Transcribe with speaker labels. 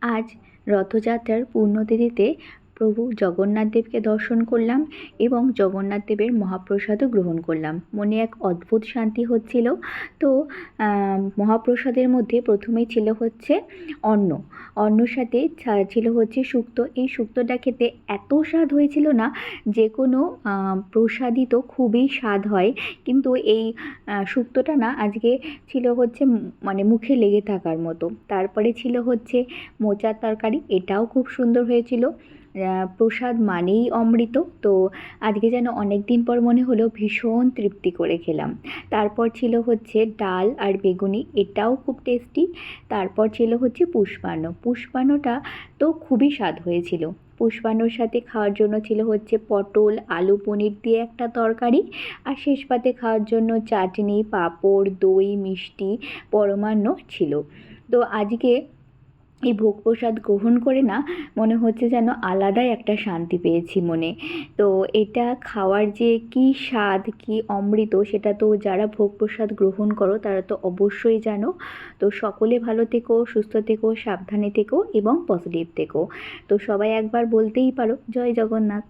Speaker 1: আজ রথযাত্রার পূর্ণতিথিতে প্রভু জগন্নাথ দেবকে দর্শন করলাম এবং জগন্নাথ দেবের মহাপ্রসাদও গ্রহণ করলাম। মনে এক অদ্ভুত শান্তি হচ্ছিল। তো মহাপ্রসাদের মধ্যে প্রথমেই ছিল হচ্ছে অন্ন, অন্নর সাথে ছিল হচ্ছে শুক্তো। এই শুক্তোটা খেতে এত স্বাদ হয়েছিল না, যে কোনো প্রসাদই তো খুবই স্বাদ হয়, কিন্তু এই শুক্তোটা না আজকে ছিল হচ্ছে মানে মুখে লেগে থাকার মতো। তারপরে ছিল হচ্ছে মোচার তরকারি, এটাও খুব সুন্দর হয়েছিল। প্রসাদ মানেই অমৃত, তো আজকে যেন অনেক দিন পর মনে হলো ভীষণ তৃপ্তি করে খেলাম। তারপর ছিল হচ্ছে ডাল আর বেগুনি, এটাও খুব টেস্টি। তারপর ছিল হচ্ছে পুষ্পান্ন, পুষ্পান্নটা তো খুবই স্বাদ হয়েছিল। পুষ্পান্নর সাথে খাওয়ার জন্য ছিল হচ্ছে পটল আলু পনির দিয়ে একটা তরকারি, আর শেষ পাতে খাওয়ার জন্য চাটনি পাঁপড় দই মিষ্টি পরমান্ন ছিল। তো আজকে এই ভোগ প্রসাদ গ্রহণ করে না মনে হচ্ছে যেন আলাদাই একটা শান্তি পেয়েছি মনে। তো এটা খাওয়ার যে কী স্বাদ কী অমৃত, সেটা তো যারা ভোগ প্রসাদ গ্রহণ করো তারা তো অবশ্যই জানো। তো সকলে ভালো থেকো, সুস্থ থেকো, সাবধানে থেকো এবং পজিটিভ থেকো। তো সবাই একবার বলতেই পারো জয় জগন্নাথ।